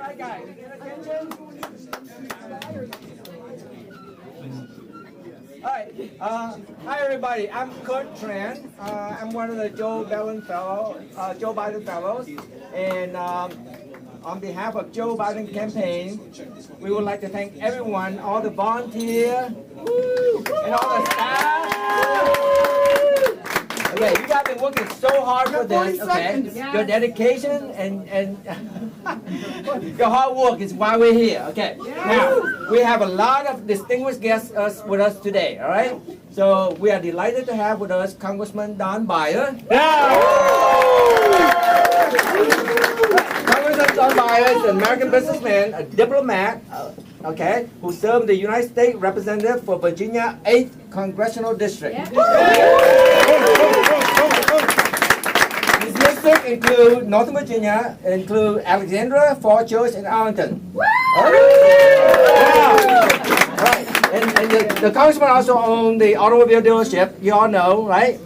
Hi guys, attention. Alright, hi everybody, I'm Kurt Tran. I'm one of the Joe Biden Fellows, and on behalf of Joe Biden campaign, we would like to thank everyone, all the volunteers, and all the staff. Okay, you guys been working so hard for this, okay? Your dedication and your hard work is why we're here, okay? Now, we have a lot of distinguished guests with us today, all right? So we are delighted to have with us Congressman Don Beyer. Congressman Don Beyer is an American businessman, a diplomat, okay, who served the United States Representative for Virginia 8th Congressional District. His district include Northern Virginia, include Alexandria, Fort George, and Arlington. Right. And the congressman also owns the automobile dealership, you all know, right?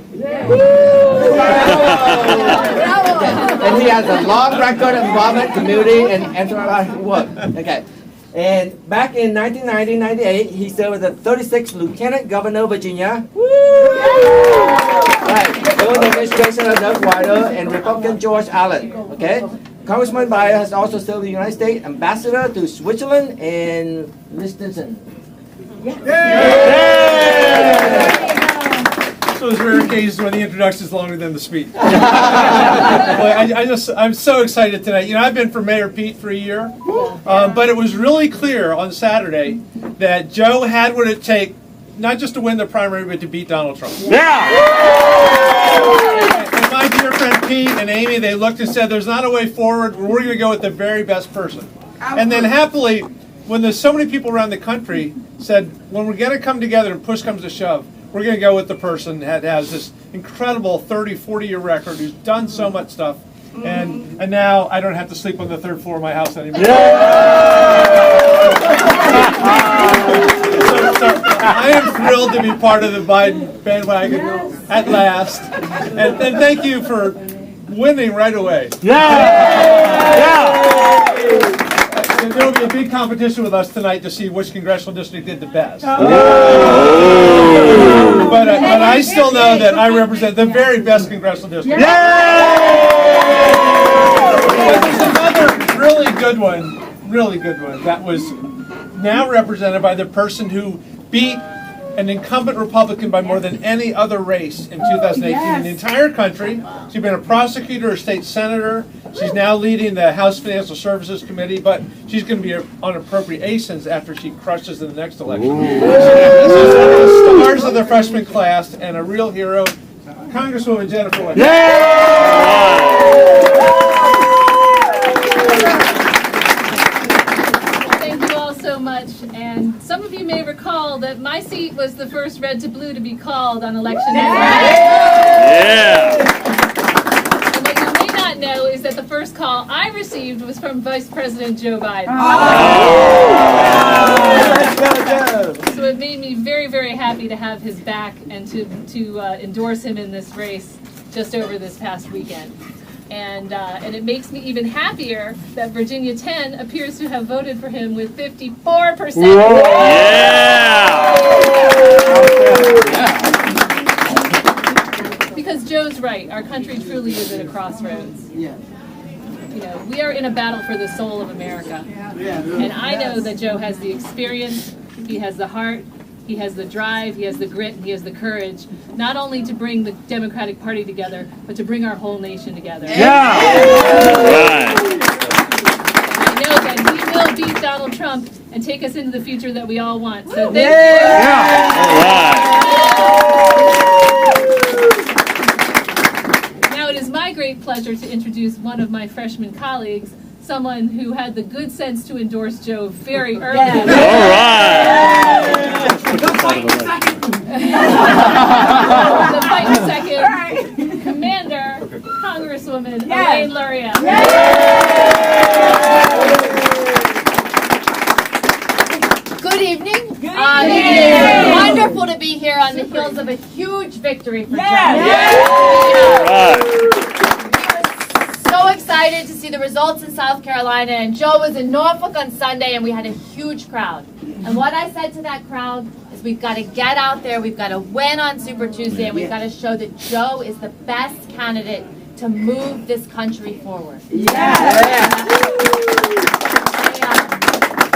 And he has a long record of involvement, community, and enterprise work. Okay. And back in 1990-98, he served as the 36th Lieutenant Governor of Virginia. Right. During the administration of Doug Weider and Republican George Allen. Okay. Congressman Beyer has also served the United States Ambassador to Switzerland and Liechtenstein. So there's rare occasions when the introduction is longer than the speech. I'm so excited tonight. You know, I've been for Mayor Pete for a year, but it was really clear on Saturday that Joe had what it takes, not just to win the primary, but to beat Donald Trump. And my dear friend Pete and Amy, they looked and said, there's not a way forward. We're going to go with the very best person. And then happily, when there's so many people around the country said, when we're going to come together and push comes to shove, we're going to go with the person that has this incredible 30, 40-year record, who's done so much stuff, and now I don't have to sleep on the third floor of my house anymore. So I am thrilled to be part of the Biden bandwagon at last, and thank you for winning right away. There will be a big competition with us tonight to see which congressional district did the best. But I still know that I represent the very best congressional district. But there's another really good one that was now represented by the person who beat an incumbent Republican by more than any other race in 2018 in the entire country. She's been a prosecutor, a state senator. She's now leading the House Financial Services Committee, but she's going to be on appropriations after she crushes in the next election. She's one of the stars of the freshman class and a real hero, Congresswoman Jennifer West. So much, and some of you may recall that my seat was the first red to blue to be called on election night. And what you may not know is that the first call I received was from Vice President Joe Biden. So it made me very, very happy to have his back and to endorse him in this race just over this past weekend. And it makes me even happier that Virginia 10 appears to have voted for him with 54%. Because Joe's right, our country truly is at a crossroads. You know, we are in a battle for the soul of America. And I know that Joe has the experience, he has the heart, he has the drive, he has the grit, and he has the courage, not only to bring the Democratic Party together, but to bring our whole nation together. I know that he will beat Donald Trump and take us into the future that we all want. So thank you. Now it is my great pleasure to introduce one of my freshman colleagues, someone who had the good sense to endorse Joe very early. All right. The fight in second. Commander, Congresswoman Elaine Luria. Good evening. Wonderful to be here on the heels of a huge victory for Joe. So excited excited to see the results in South Carolina, and Joe was in Norfolk on Sunday, and we had a huge crowd. And what I said to that crowd is we've got to get out there, we've got to win on Super Tuesday, and we've got to show that Joe is the best candidate to move this country forward. A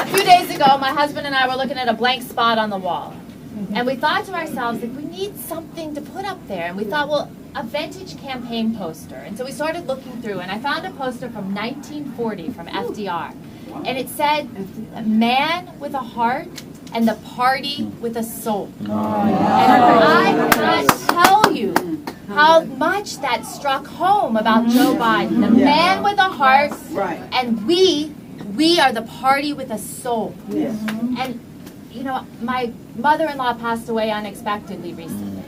few days ago, my husband and I were looking at a blank spot on the wall. And we thought to ourselves, like, we need something to put up there. And we thought, well, a vintage campaign poster. And so we started looking through, and I found a poster from 1940 from FDR. And it said, man with a heart and the party with a soul. And I can't tell you how much that struck home about Joe Biden. The man with a heart, and we are the party with a soul. And, you know, my mother-in-law passed away unexpectedly recently.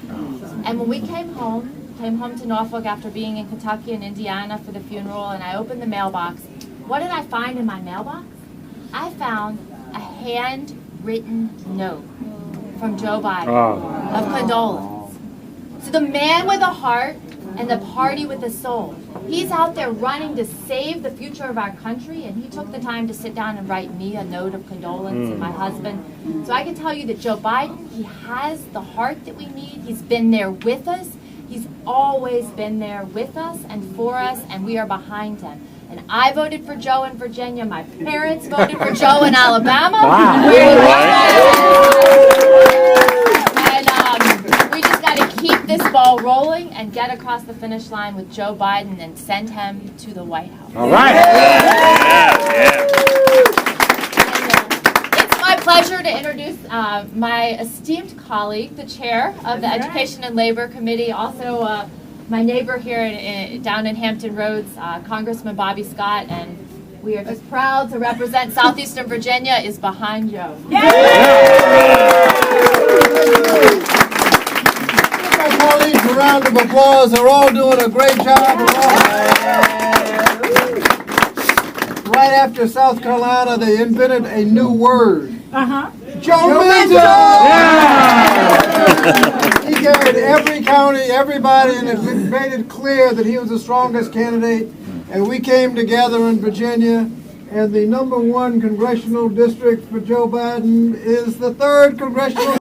And when we came home to Norfolk after being in Kentucky and Indiana for the funeral, and I opened the mailbox, what did I find in my mailbox? I found a handwritten note from Joe Biden of condolence. So the man with a heart and the party with a soul. He's out there running to save the future of our country, and he took the time to sit down and write me a note of condolence and my husband. So I can tell you that Joe Biden, he has the heart that we need. He's been there with us. He's always been there with us and for us, and we are behind him. And I voted for Joe in Virginia. My parents voted for Joe in Alabama. And we just got to keep this ball rolling and get across the finish line with Joe Biden and send him to the White House. All right. It's my pleasure to introduce my esteemed colleague, the chair of the Education and Labor Committee, also my neighbor here down in Hampton Roads, Congressman Bobby Scott, and we are just proud to represent Southeastern Virginia is behind Joe. My colleagues, a round of applause. They're all doing a great job. Right after South Carolina, they invented a new word. Joe Mental! He carried every county, everybody, and it made it clear that he was the strongest candidate. And we came together in Virginia, and the #1 congressional district for Joe Biden is the 3rd congressional